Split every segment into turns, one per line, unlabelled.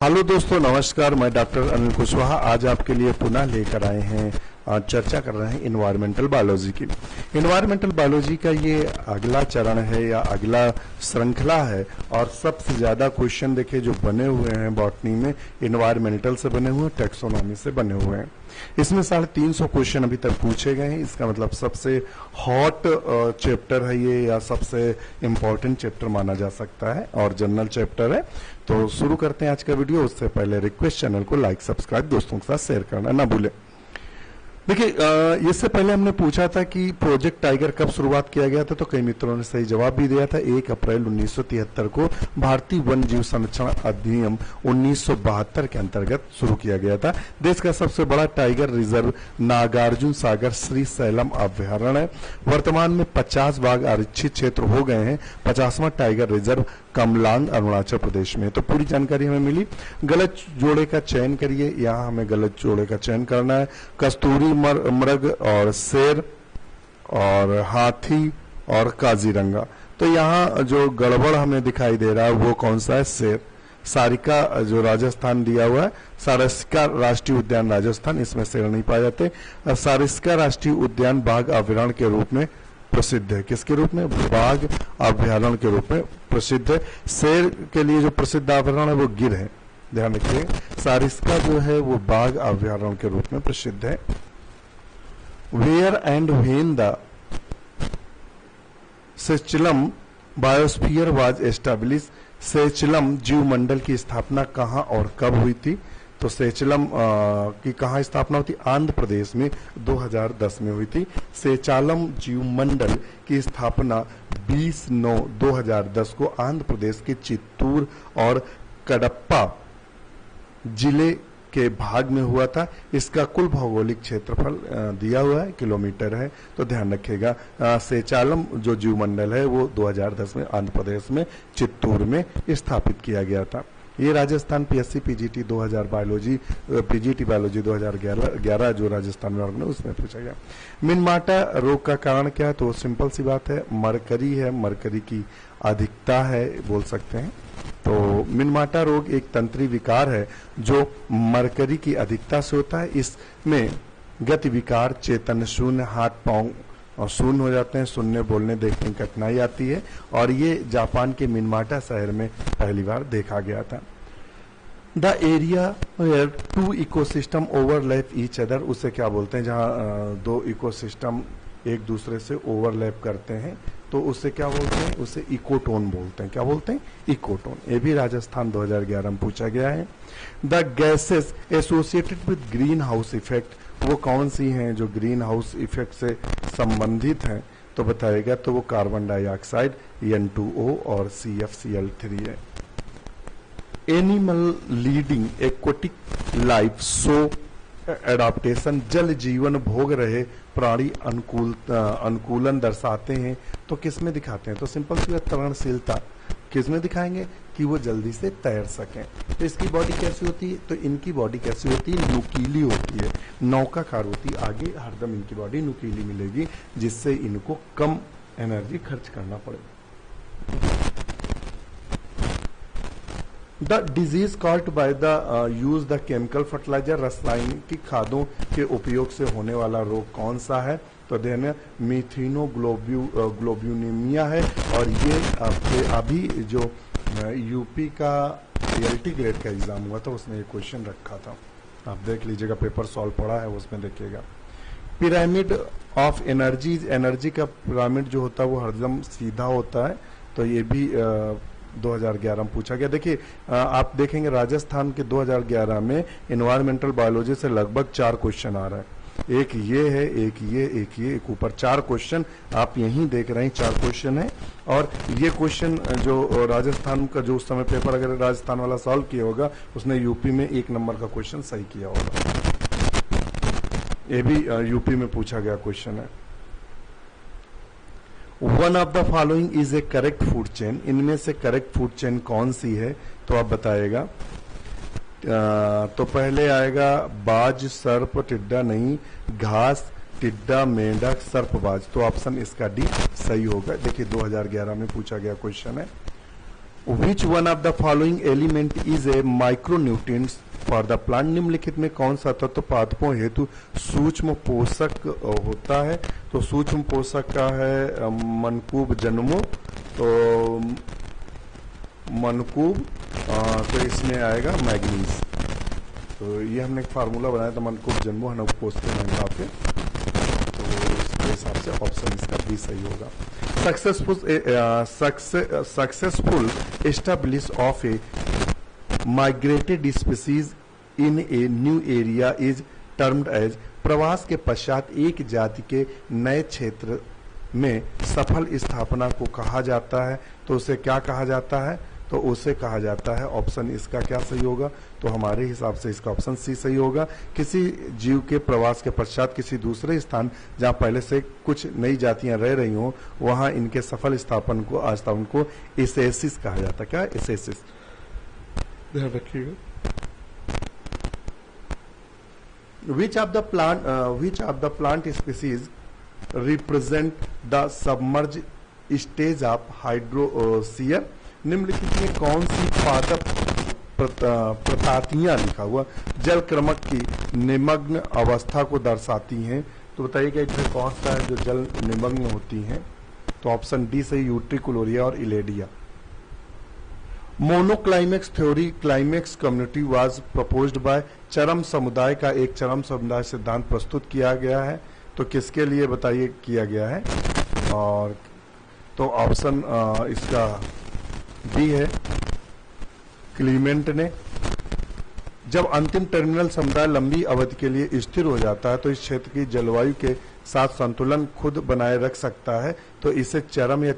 Hello दोस्तों, नमस्कार। मैं डॉक्टर अनिल कुशवाहा आज आपके लिए पुनः लेकर आए हैं चर्चा कर रहे हैं इन्वायरमेंटल बायोलॉजी की। इन्वायरमेंटल बायोलॉजी का ये अगला चरण है या अगला श्रृंखला है और सबसे ज्यादा क्वेश्चन देखिए जो बने हुए हैं बॉटनी में, इन्वायरमेंटल से बने हुए हैं, टेक्सोनॉमी से बने हुए हैं। इसमें 350 क्वेश्चन अभी तक पूछे गए हैं। इसका मतलब सबसे हॉट चैप्टर है ये या सबसे इम्पोर्टेंट चैप्टर माना जा सकता है और जनरल चैप्टर है। तो शुरू करते हैं आज का वीडियो। उससे पहले रिक्वेस्ट, चैनल को लाइक सब्सक्राइब दोस्तों के साथ शेयर करना ना भूलें। देखिए, इससे पहले हमने पूछा था कि प्रोजेक्ट टाइगर कब शुरुआत किया गया था, तो कई मित्रों ने सही जवाब भी दिया था। 1 अप्रैल 1973 को भारतीय वन जीव संरक्षण अधिनियम 1972 के अंतर्गत शुरू किया गया था। देश का सबसे बड़ा tiger reserve Nagarjuna Sagar Shri slam अभ्यारण्य है। वर्तमान में 50 बाघ आरक्षित क्षेत्र हो गए हैं। 50वां टाइगर रिजर्व कमलांग अरुणाचल प्रदेश में। तो पूरी जानकारी हमें मिली। गलत जोड़े का चयन करिए। यहाँ हमें गलत जोड़े का चयन करना है। कस्तूरी मृग और शेर और हाथी और काजीरंगा। तो यहाँ जो गड़बड़ हमें दिखाई दे रहा है वो कौन सा है? शेर। सारिका जो राजस्थान दिया हुआ है, सारिस्का राष्ट्रीय उद्यान राजस्थान, इसमें शेर नहीं पाए जाते। सारिस्का राष्ट्रीय उद्यान बाघ अभ्यारण्य के रूप में प्रसिद्ध है। किसके रूप में? बाघ अभ्यारण्य के रूप में प्रसिद्ध है। शेर के लिए जो प्रसिद्ध अभ्यारण्य है वो गिर है, ध्यान रखिए। सारिस्का जो है वो बाघ अभ्यारण्य के रूप में प्रसिद्ध है। Where and when the Seshachalam biosphere was establish. Seshachalam जीव मंडल की स्थापना कहां और कब हुई थी? तो सेचलम की कहाँ स्थापना हुई थी? आंध्र प्रदेश में 2010 में हुई थी। सेचालम जीव मंडल की स्थापना 20/9/2010 को आंध्र प्रदेश के चित्तूर और कडप्पा जिले के भाग में हुआ था। इसका कुल भौगोलिक क्षेत्रफल दिया हुआ है, किलोमीटर है, तो ध्यान रखिएगा। सेचालम जो जीव मंडल है वो 2010 में आंध्र प्रदेश में चित्तूर में स्थापित किया गया था। ये Rajasthan PSC PGT 2000 biology PGT biology 2011 जो राजस्थान में ऑर्गन उसमें पूछा गया। मिनमाटा रोग का कारण क्या है? तो सिंपल सी बात है, मरकरी है, मरकरी की अधिकता है बोल सकते हैं। तो मिनमाटा रोग एक तंत्री विकार है जो मरकरी की अधिकता से होता है। इसमें गति विकार, चेतन शून्य, हाथ पांव और शून्य हो जाते हैं, सुनने बोलने देखने की कठिनाई आती है और ये जापान के मिनमाटा शहर में पहली बार देखा गया था। The area where 2 ecosystem overlap each other, उसे क्या बोलते हैं? जहाँ 2 इकोसिस्टम एक दूसरे से ओवरलैप करते हैं तो उसे क्या बोलते हैं? उसे इकोटोन बोलते हैं। क्या बोलते हैं? इकोटोन। ये भी राजस्थान 2011 में पूछा गया है। The gases associated with green house effect, वो कौन सी हैं जो ग्रीन हाउस इफेक्ट से संबंधित हैं? तो बताएगा तो वो कार्बन डाइऑक्साइड, N2O और CFCl3 है। Animal leading aquatic life so adaptation, जल जीवन भोग रहे प्राणी अनुकूलन दर्शाते हैं। तो किस में दिखाते हैं? तो सिंपल सी तरणशीलता किस में दिखाएंगे? कि वो जल्दी से तैर सकें। तो इसकी बॉडी कैसी होती है? तो इनकी बॉडी कैसी होती है? नुकीली होती है, नौकाकार होती है। आगे हरदम इनकी बॉडी नुकीली मिलेगी जिससे इनको कम एनर्जी खर्च करना पड़े। The disease called by the use the chemical fertiliser, रासायनिक खादों के उपयोग से होने वाला रोग कौन सा है? तो देना मीथिनोग्लोब्यूनिमिया है। और ये आपके अभी जो यूपी का पीएलटी ग्रेड का एग्जाम हुआ था उसमें ये क्वेश्चन रखा था, आप देख लीजिएगा, पेपर सॉल्व पड़ा है उसमें देखिएगा। पिरामिड ऑफ एनर्जी, एनर्जी का पिरामिड जो होता है वो हरदम सीधा होता है। तो ये भी 2011 में पूछा गया। देखिए, आप देखेंगे राजस्थान के 2011 में एनवायरमेंटल बायोलॉजी से लगभग 4 क्वेश्चन आ रहा है। एक ये है, एक ये, एक ये, एक ऊपर 4 क्वेश्चन आप यहीं देख रहे हैं, 4 क्वेश्चन है। और ये क्वेश्चन जो राजस्थान का जो उस समय पेपर अगर राजस्थान वाला सॉल्व किया होगा उसने यूपी में 1 नंबर का क्वेश्चन सही किया होगा। ये भी यूपी में पूछा गया क्वेश्चन है। One of the following is A correct food chain, इनमें से करेक्ट फूड चेन कौन सी है? तो आप बताएगा। तो पहले आएगा बाज, सर्प, टिड्डा नहीं, घास, टिड्डा, मेंढक, सर्पबाज। तो ऑप्शन इसका डी सही होगा। देखिए 2011 में पूछा गया क्वेश्चन है। Which one of the following element is a micronutrients for the plant? निम्नलिखित में कौन सा तत्व पादपों हेतु सूक्ष्म पोषक होता है? तो सूक्ष्म पोषक का है मनकूब जन्मो, तो मनकूब तो इसमें आएगा मैग्नीज। तो ये हमने एक फार्मूला बनाया था, मनकूब जन्मो हनकोष के हिसाब से, तो इसके हिसाब से ऑप्शन इसका बी सही होगा। Successful establish of a migrated species in a new area is termed as. प्रवास के पश्चात एक जाति के नए क्षेत्र में सफल स्थापना को कहा जाता है, तो उसे क्या कहा जाता है? तो उसे कहा जाता है, ऑप्शन इसका क्या सही होगा? तो हमारे हिसाब से इसका ऑप्शन सी सही होगा। किसी जीव के प्रवास के पश्चात किसी दूसरे स्थान जहां पहले से कुछ नई जातियां रह रही हों, वहां इनके सफल स्थापन को एसेसिस कहा जाता है। क्या? एसेसिस, ध्यान रखिएगा। Which of the plant species represent the submerged stage of hydrosphere? निम्नलिखित में कौन सी पादप प्रजातियां, लिखा हुआ, जल क्रमक की निमग्न अवस्था को दर्शाती हैं? तो बताइएगा इसमें कौन सा है जो जल निमग्न होती हैं? तो ऑप्शन डी सही, यूट्रिकुलोरिया और elodea. Monoclimax theory climax community was proposed by. चरम समुदाय का एक चरम समुदाय सिद्धांत प्रस्तुत किया गया है, तो किसके लिए बताइए किया गया है? और तो ऑप्शन इसका बी है, क्लीमेंट ने। जब अंतिम टर्मिनल समुदाय लंबी अवधि के लिए स्थिर हो जाता है तो इस क्षेत्र की जलवायु के साथ संतुलन खुद बनाए रख सकता है, तो इसे चरम या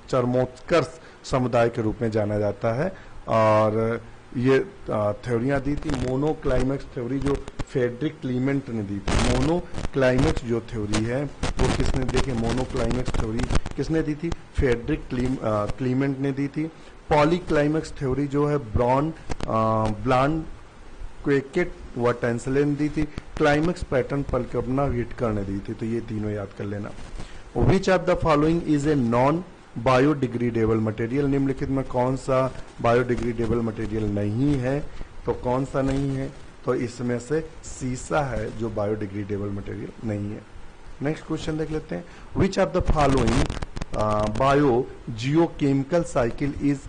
चरमोत्कर्ष समुदाय के रूप में जाना जाता है। और ये थ्योरियां दी थी मोनोक्लाइमेक्स थ्योरी, जो फ्रेडरिक क्लीमेंट ने दी थी। मोनोक्लाइमेक्स जो थ्योरी है वो किसने, देखिए मोनोक्लाइमेक्स थ्योरी किसने दी थी? फ्रेडरिक क्लीमेंट ने दी थी। पॉलीक्लाइमेक्स थ्योरी जो है ब्लांड क्वेकेट व टेंसले ने दी थी। क्लाइमेक्स पैटर्न पलकबना व्हिटकर ने दी थी। तो ये तीनों याद कर लेना। Which of the following is a non biodegradable material? निम्नलिखित में कौन सा बायोडिग्रेडेबल मटेरियल नहीं है? तो कौन सा नहीं है? तो इसमें से सीसा है जो बायोडिग्रेडेबल मटेरियल नहीं है। नेक्स्ट क्वेश्चन देख लेते हैं। Which of the following bio geochemical cycle is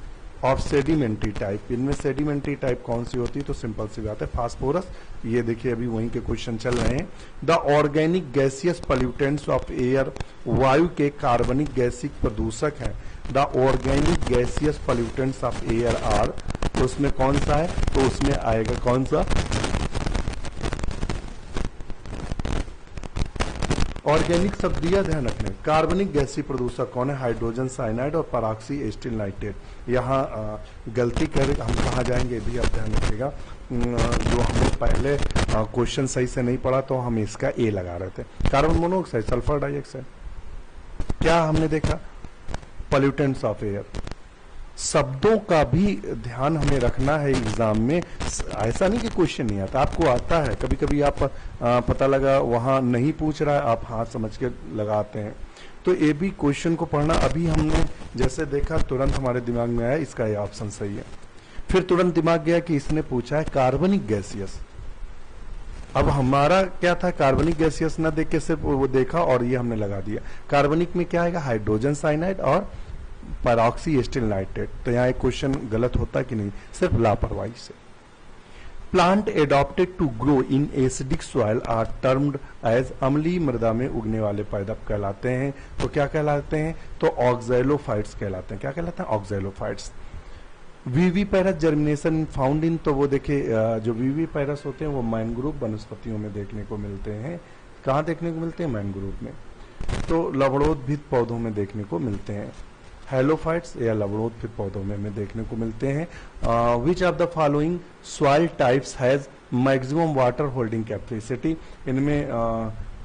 of sedimentary type? इनमें सेडिमेंट्री टाइप कौन सी होती है? तो सिंपल सी बात है, फास्फोरस। ये देखिए अभी वहीं के क्वेश्चन चल रहे हैं। The organic gaseous pollutants of air, वायु के कार्बनिक गैसिक प्रदूषक हैं। The organic gaseous pollutants of air are, तो उसमें कौन सा है? तो उसमें आएगा कौन सा? ऑर्गेनिक शब्द दिया, ध्यान रखने। कार्बनिक गैसीय प्रदूषक कौन है? हाइड्रोजन साइनाइड और पराक्सी एस्टिल नाइट्रेट। यहाँ गलती कर हम कहाँ जाएंगे भी आप ध्यान रखिएगा। जो हम लोग पहले क्वेश्चन सही से नहीं पढ़ा तो हम इसका ए लगा रहे थे। Carbon monoxide, sulphur dioxide. क्या हमने देखा? Pollutants of air. शब्दों का भी ध्यान हमें रखना है एग्जाम में। ऐसा नहीं कि क्वेश्चन नहीं आता, आपको आता है। कभी कभी आप पता लगा वहां नहीं पूछ रहा है, आप हाथ समझ के लगाते हैं। तो ये भी क्वेश्चन को पढ़ना, अभी हमने जैसे देखा तुरंत हमारे दिमाग में आया इसका ये ऑप्शन सही है। फिर तुरंत दिमाग गया कि इसने पूछा है कार्बनिक गैसियस। अब हमारा क्या था? कार्बनिक गैसियस ना देख के सिर्फ वो देखा और ये हमने लगा दिया। कार्बनिक में क्या आएगा? हाइड्रोजन साइनाइड और पैरोक्सी एस्टिल नाइट्रेट। तो यहाँ एक क्वेश्चन गलत होता कि नहीं? सिर्फ लापरवाही से। Plant adapted to grow in acidic soil are termed as, अम्लीय मृदा में उगने वाले पादप कहलाते हैं। तो क्या कहलाते हैं? तो ऑक्सैलोफाइट्स कहलाते हैं। क्या कहलाते हैं? ऑक्सैलोफाइट्स। विविपैरस जर्मिनेशन फाउंड इन, तो वो देखिए जो विविपैरस होते हैं वो मैंग्रोव वनस्पतियों में देखने को मिलते हैं। कहाँ देखने को मिलते हैं? मैंग्रोव में। तो लवणोद्भिद पौधों में देखने को मिलते हैं। हेलोफाइट्स या लवणोद्भिद पौधों में देखने को मिलते हैं। Which of the following soil types has maximum water holding capacity? इनमें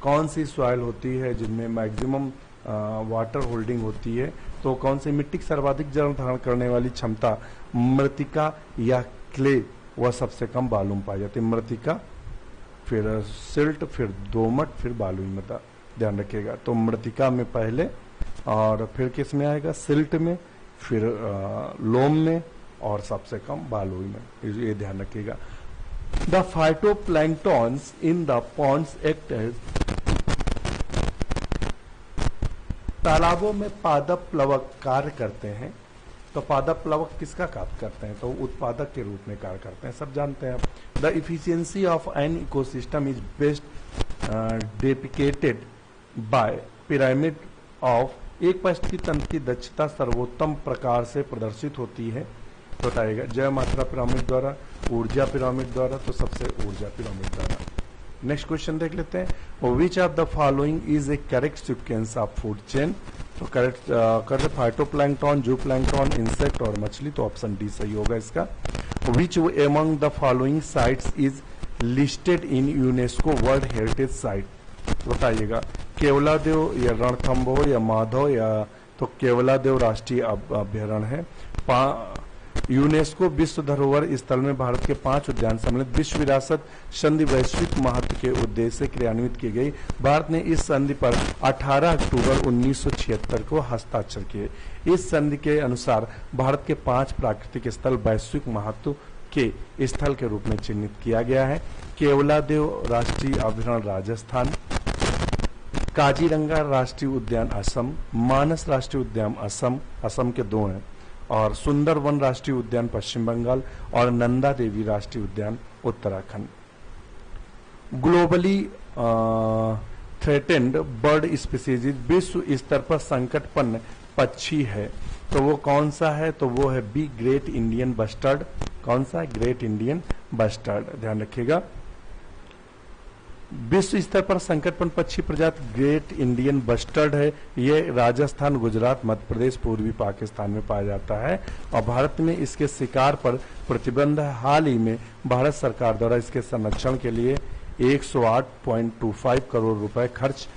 कौन सी सॉइल होती है जिनमें मैक्सिमम वाटर होल्डिंग होती है? तो कौन सी मिट्टी की सर्वाधिक जल धारण करने वाली क्षमता? मृतिका या क्ले, वह सबसे कम बालू में पाई जाती है। मृतिका, फिर सिल्ट, फिर दोमट, फिर बालुई मृदा। ध्यान रखिएगा। तो मृतिका में पहले, और फिर किस में आएगा? सिल्ट में, फिर लोम में और सबसे कम बालुई में, ये ध्यान रखिएगा। The phytoplanktons in the ponds act as, तालाबों में पादप प्लवक कार्य करते हैं। तो पादप प्लवक किसका कार्य करते हैं? तो उत्पादक के रूप में कार्य करते हैं, सब जानते हैं आप। The efficiency of an ecosystem is best depicted by pyramid of, एक पारिस्थितिकी तंत्र की दक्षता सर्वोत्तम प्रकार से प्रदर्शित होती है, बताइएगा। जय मात्रा पिरामिड द्वारा, ऊर्जा पिरामिड द्वारा, तो सबसे ऊर्जा पिरामिड द्वारा। नेक्स्ट क्वेश्चन देख लेते हैं। Which of the following is A correct sequence of food chain? तो करेक्ट कर फाइटोप्लैंक्टन, जूप्लैंक्टन, इंसेक्ट और मछली, तो ऑप्शन डी सही होगा इसका। Which among the following sites is listed in UNESCO world heritage site? बताइएगा। केवलादेव या रणथंभौर या माधव, या तो केवलादेव राष्ट्रीय अभ्यारण्य है। यूनेस्को विश्व धरोहर स्थल में भारत के 5 उद्यान सम्मिलित विश्व विरासत संधि वैश्विक महत्व के उद्देश्य से क्रियान्वित की गई। भारत ने इस संधि पर 18 अक्टूबर 1976 को हस्ताक्षर किए। इस संधि के अनुसार भारत के 5 प्राकृतिक स्थल वैश्विक महत्व के स्थल के रूप में चिन्हित किया गया है। केवलादेव राष्ट्रीय अभ्यारण्य राजस्थान, काजीरंगा राष्ट्रीय उद्यान असम, मानस राष्ट्रीय उद्यान असम के 2 हैं, और सुंदरवन राष्ट्रीय उद्यान पश्चिम बंगाल, और नंदा देवी राष्ट्रीय उद्यान Uttarakhand. Globally threatened bird species, विश्व स्तर पर संकटपन्न पक्षी है, तो वो कौन सा है? तो वो है बी, ग्रेट इंडियन बस्टर्ड। कौन सा है? ग्रेट इंडियन बस्टर्ड, ध्यान रखिएगा। विश्व स्तर पर संकटपन्न पक्षी प्रजाति ग्रेट इंडियन बस्टर्ड है। ये राजस्थान, गुजरात, मध्य प्रदेश, पूर्वी पाकिस्तान में पाया जाता है, और भारत में इसके शिकार पर प्रतिबंध है। हाल ही में भारत सरकार द्वारा इसके संरक्षण के लिए 108.25 करोड़ रुपए खर्च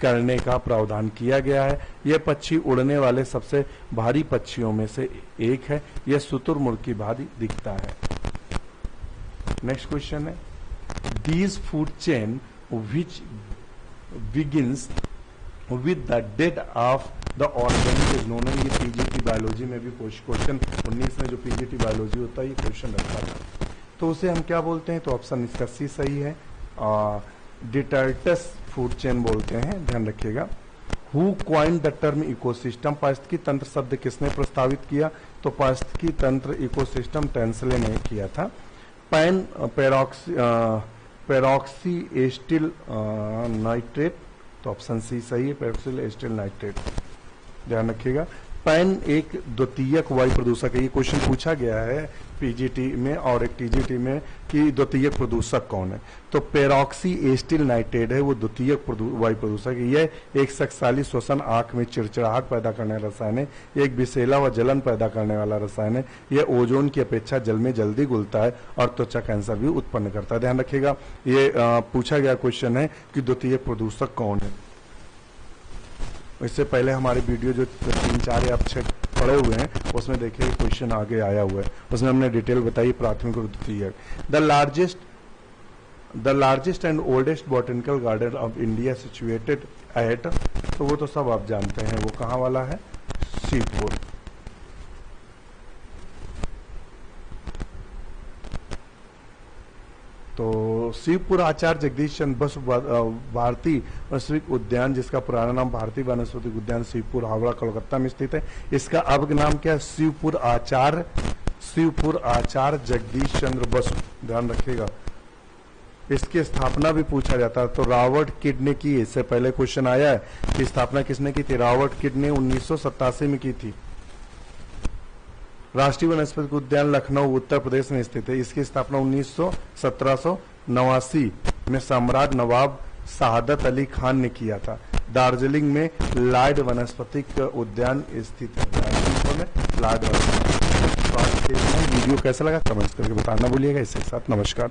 करने का प्रावधान किया गया है। यह पक्षी उड़ने वाले सबसे भारी पक्षियों में से एक है। यह शुतुरमुर्ग की भांति दिखता है। नेक्स्ट क्वेश्चन है, these food chain which begins with the death of the organism is known, ये पीजीटी बायोलॉजी में भी क्वेश्चन 19 में जो पीजीटी बायोलॉजी होता है ये क्वेश्चन रखा था, तो उसे हम क्या बोलते हैं? तो ऑप्शन इसका सी सही है, डिटर्टस फूड चेन बोलते हैं, ध्यान रखिएगा। Who coined the term ecosystem, पारिस्थितिकी तंत्र शब्द किसने प्रस्तावित किया? तो पारिस्थितिकी तंत्र इकोसिस्टम टेंसले ने किया था। पैन पेरोक्सी एस्टिल नाइट्रेट, तो ऑप्शन सी सही है, पेरोक्सिल एस्टिल नाइट्रेट, ध्यान रखिएगा। पैन एक द्वितीयक वायु प्रदूषक है, ये क्वेश्चन पूछा गया है पीजीटी में और एक टीजीटी में कि द्वितीयक प्रदूषक कौन है? तो पेरोक्सी एस्टिल नाइट्रेट है, वो द्वितीयक वायु प्रदूषक है। यह एक शक्तिशाली श्वसन, आंख में चिड़चिड़ाहट पैदा करने वाला रसायन है। यह एक विषैला व जलन पैदा करने वाला रसायन है। यह ओजोन की अपेक्षा जल में जल्दी घुलता है और त्वचा कैंसर भी उत्पन्न करता है, ध्यान रखिएगा। ये पूछा गया क्वेश्चन है कि द्वितीयक प्रदूषक कौन है। इससे पहले हमारे वीडियो जो 3-4 आप छः पढ़े हुए हैं उसमें देखिए क्वेश्चन आगे आया हुआ है, उसमें हमने डिटेल बताई प्राथमिक और द्वितीयक। The largest and oldest botanical garden of India situated at, तो वो तो सब आप जानते हैं, वो कहाँ वाला है? शिवपुर। तो शिवपुर आचार्य जगदीश चंद्र बसु भारतीय वैश्विक उद्यान, जिसका पुराना नाम भारतीय वनस्पतिक उद्यान शिवपुर, हावड़ा, कोलकाता में स्थित है। इसका अब नाम क्या है? शिवपुर आचार्य जगदीश चंद्र बसु, ध्यान रखिएगा। इसकी स्थापना भी पूछा जाता है, तो रॉबर्ट किड ने की। इससे पहले क्वेश्चन आया है कि स्थापना किसने की थी? रॉबर्ट किड ने 1987 में की थी। राष्ट्रीय वनस्पतिक उद्यान लखनऊ उत्तर प्रदेश में स्थित है। इसकी स्थापना 1789 में सम्राट नवाब शहादत अली खान ने किया था। दार्जिलिंग में लॉर्ड वनस्पतिक उद्यान स्थित है। लॉर्ड वनस्पतिक। वीडियो कैसा लगा कमेंट्स करके बताना भूलिएगा। इसके साथ नमस्कार।